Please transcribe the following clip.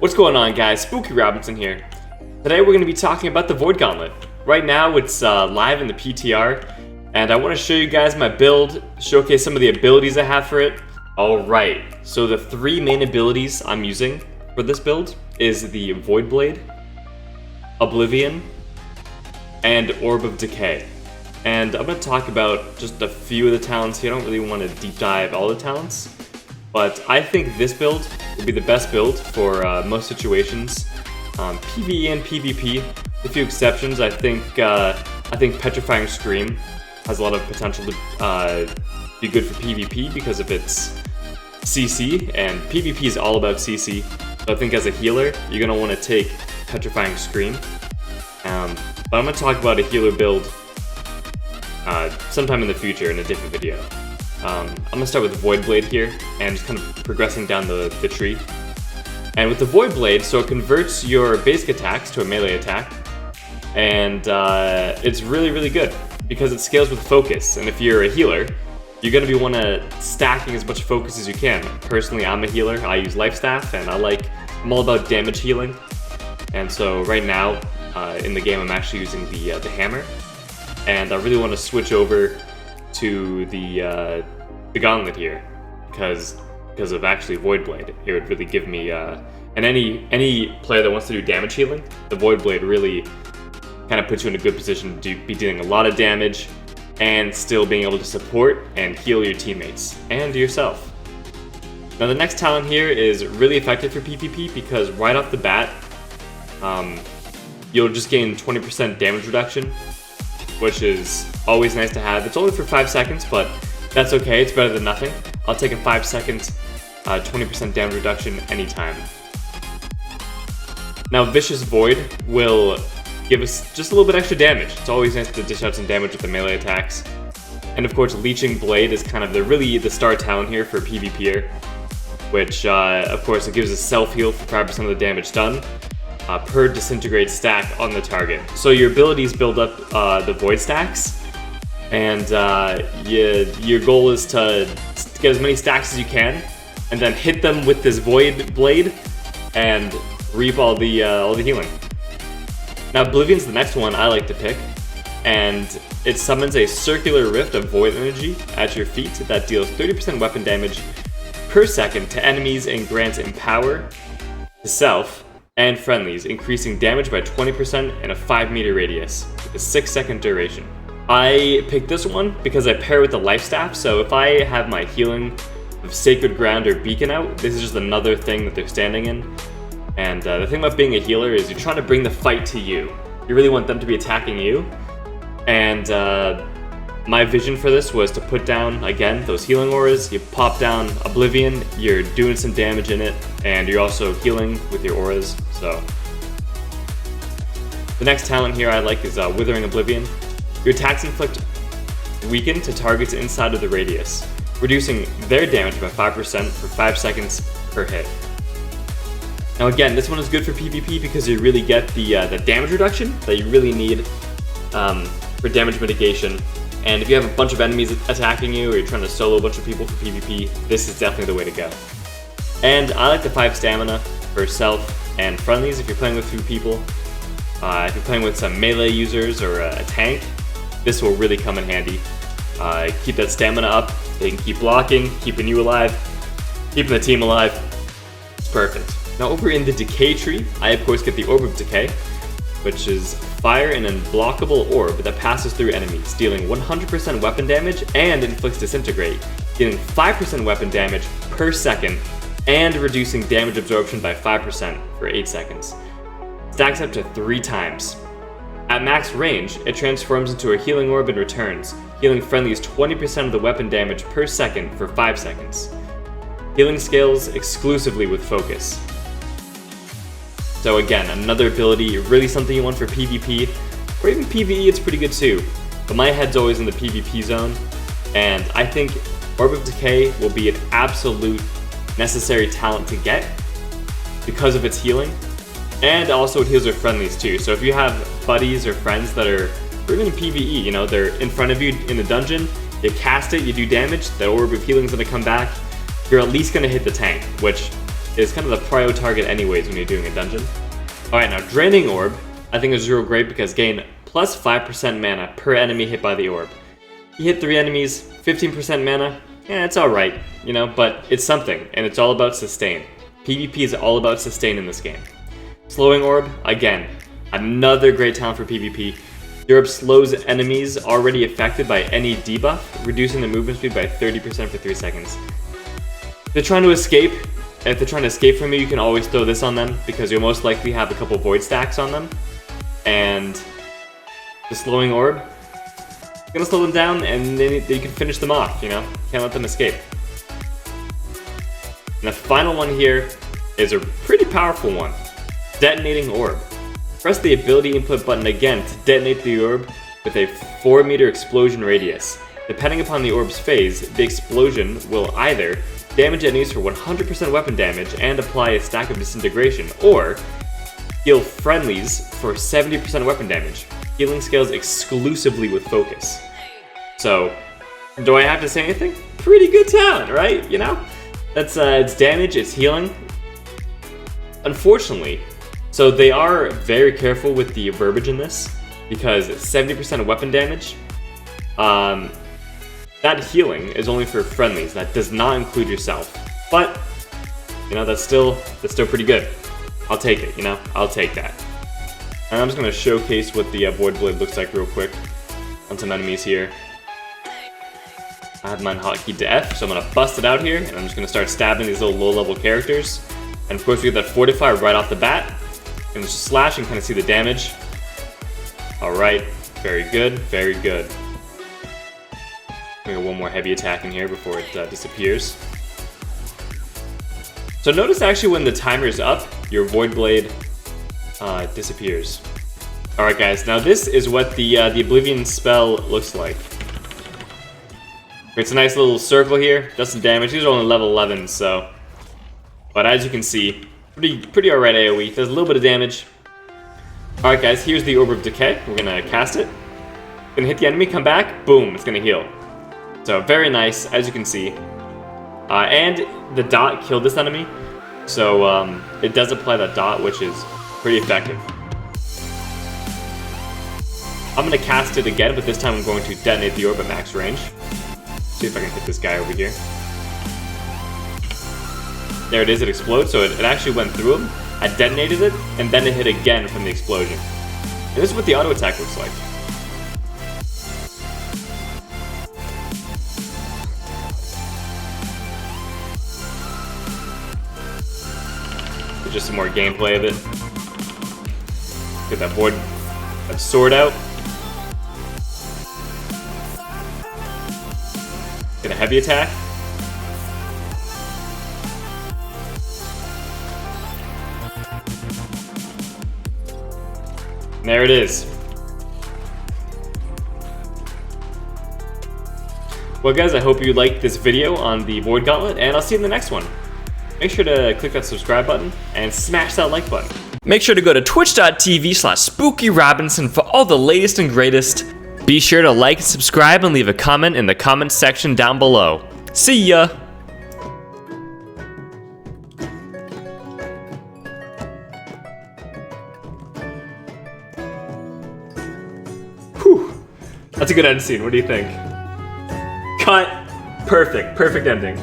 What's going on, guys? Spooky Robinson here. Today we're going to be talking about the Void Gauntlet. Right now it's live in the PTR, and I want to show you guys my build, showcase some of the abilities I have for it. Alright, so the three main abilities I'm using for this build is the Void Blade, Oblivion, and Orb of Decay. And I'm going to talk about just a few of the talents here. I don't really want to deep dive all the talents, but I think this build will be the best build for most situations. PVE and PvP, with a few exceptions. I think Petrifying Scream has a lot of potential to be good for PvP because of its CC, and PvP is all about CC. So I think as a healer, you're going to want to take Petrifying Scream. But I'm going to talk about a healer build sometime in the future in a different video. I'm going to start with the Void Blade here, and just kind of progressing down the tree. And with the Void Blade, so it converts your basic attacks to a melee attack, and it's really good, because it scales with focus, and if you're a healer, you're going to be stacking as much focus as you can. Personally, I'm a healer, I use Life Staff, and I'm all about damage healing, and so right now, in the game, I'm actually using the hammer, and I really want to switch over to the Gauntlet here, because of actually Void Blade. It would really give me, and any player that wants to do damage healing, the Void Blade really kind of puts you in a good position to be dealing a lot of damage and still being able to support and heal your teammates and yourself. Now the next talent here is really effective for PvP because right off the bat, you'll just gain 20% damage reduction, which is always nice to have. It's only for 5 seconds, but that's okay, it's better than nothing. I'll take a 5 second 20% damage reduction anytime. Now Vicious Void will give us just a little bit extra damage. It's always nice to dish out some damage with the melee attacks. And of course Leeching Blade is kind of the star talent here for PvPer, which of course it gives us self-heal for 5% of the damage done per disintegrate stack on the target. So your abilities build up the void stacks, and your goal is to get as many stacks as you can, and then hit them with this Void Blade and reap all the healing. Now Oblivion's the next one I like to pick, and it summons a circular rift of void energy at your feet that deals 30% weapon damage per second to enemies and grants empower to self and friendlies, increasing damage by 20% in a 5-meter radius with a 6-second duration. I picked this one because I pair with the Life Staff, so if I have my healing of Sacred Ground or Beacon out, this is just another thing that they're standing in. And the thing about being a healer is you're trying to bring the fight to you. You really want them to be attacking you. And my vision for this was to put down, again, those healing auras. You pop down Oblivion, you're doing some damage in it, and you're also healing with your auras. So the next talent here I like is Withering Oblivion. Your attacks inflict weaken to targets inside of the radius, reducing their damage by 5% for 5 seconds per hit. Now again, this one is good for PvP because you really get the damage reduction that you really need for damage mitigation. And if you have a bunch of enemies attacking you, or you're trying to solo a bunch of people for PvP, this is definitely the way to go. And I like the 5 stamina for self and friendlies if you're playing with 2 people. If you're playing with some melee users or a tank, this will really come in handy. Keep that stamina up, they can keep blocking, keeping you alive, keeping the team alive. It's perfect. Now over in the Decay tree, I of course get the Orb of Decay, which is fire an unblockable orb that passes through enemies, dealing 100% weapon damage and inflicts disintegrate, dealing 5% weapon damage per second and reducing damage absorption by 5% for 8 seconds. Stacks up to 3 times. At max range, it transforms into a healing orb and returns, healing friendlies 20% of the weapon damage per second for 5 seconds. Healing scales exclusively with focus. So again, another ability, really something you want for PvP, or even PvE, it's pretty good too. But my head's always in the PvP zone, and I think Orb of Decay will be an absolute necessary talent to get because of its healing, and also it heals your friendlies too. So if you have buddies or friends that are, or even in PvE, you know, they're in front of you in the dungeon, you cast it, you do damage, that Orb of Healing is going to come back, you're at least going to hit the tank, which is kind of the prio target anyways when you're doing a dungeon. Alright, now Draining Orb, I think is real great because gain plus 5% mana per enemy hit by the orb. You hit 3 enemies, 15% mana, yeah, it's alright, you know, but it's something, and it's all about sustain. PvP is all about sustain in this game. Slowing Orb, again, another great talent for PvP. The orb slows enemies already affected by any debuff, reducing the movement speed by 30% for 3 seconds. If they're trying to escape from you, you can always throw this on them, because you'll most likely have a couple void stacks on them. And the Slowing Orb, gonna slow them down, and then you can finish them off, you know? Can't let them escape. And the final one here is a pretty powerful one. Detonating Orb. Press the ability input button again to detonate the orb with a 4-meter explosion radius. Depending upon the orb's phase, the explosion will either damage enemies for 100% weapon damage and apply a stack of disintegration, or heal friendlies for 70% weapon damage. Healing scales exclusively with focus. So, do I have to say anything? Pretty good talent, right? You know? That's it's damage, it's healing. Unfortunately, so they are very careful with the verbiage in this, because 70% weapon damage, that healing is only for friendlies. That does not include yourself. But, you know, that's still pretty good. I'll take it, you know? I'll take that. And I'm just going to showcase what the Void Blade looks like real quick on some enemies here. I have mine hotkeyed to F, so I'm going to bust it out here, and I'm just going to start stabbing these little low-level characters. And of course we get that Fortify right off the bat. And just slash and kind of see the damage. Alright, very good, very good. We got one more heavy attack in here before it disappears. So notice actually when the timer is up, your Void Blade disappears. Alright guys, now this is what the Oblivion spell looks like. It's a nice little circle here, does some damage. These are only level 11, so... But as you can see, pretty alright AoE, does a little bit of damage. Alright guys, here's the Orb of Decay. We're gonna cast it. Gonna hit the enemy, come back, boom, it's gonna heal. So very nice, as you can see. And the dot killed this enemy, so it does apply that dot, which is pretty effective. I'm gonna cast it again, but this time I'm going to detonate the orb at max range. See if I can hit this guy over here. There it is, it explodes, so it actually went through him. I detonated it, and then it hit again from the explosion. And this is what the auto attack looks like. There's just some more gameplay of it. Get that sword out. Get a heavy attack. And there it is. Well guys, I hope you liked this video on the Void Gauntlet, and I'll see you in the next one. Make sure to click that subscribe button and smash that like button. Make sure to go to twitch.tv/SpookyRobinson for all the latest and greatest. Be sure to like and subscribe and leave a comment in the comments section down below. See ya! Whew. That's a good end scene. What do you think? Cut. Perfect. Perfect ending.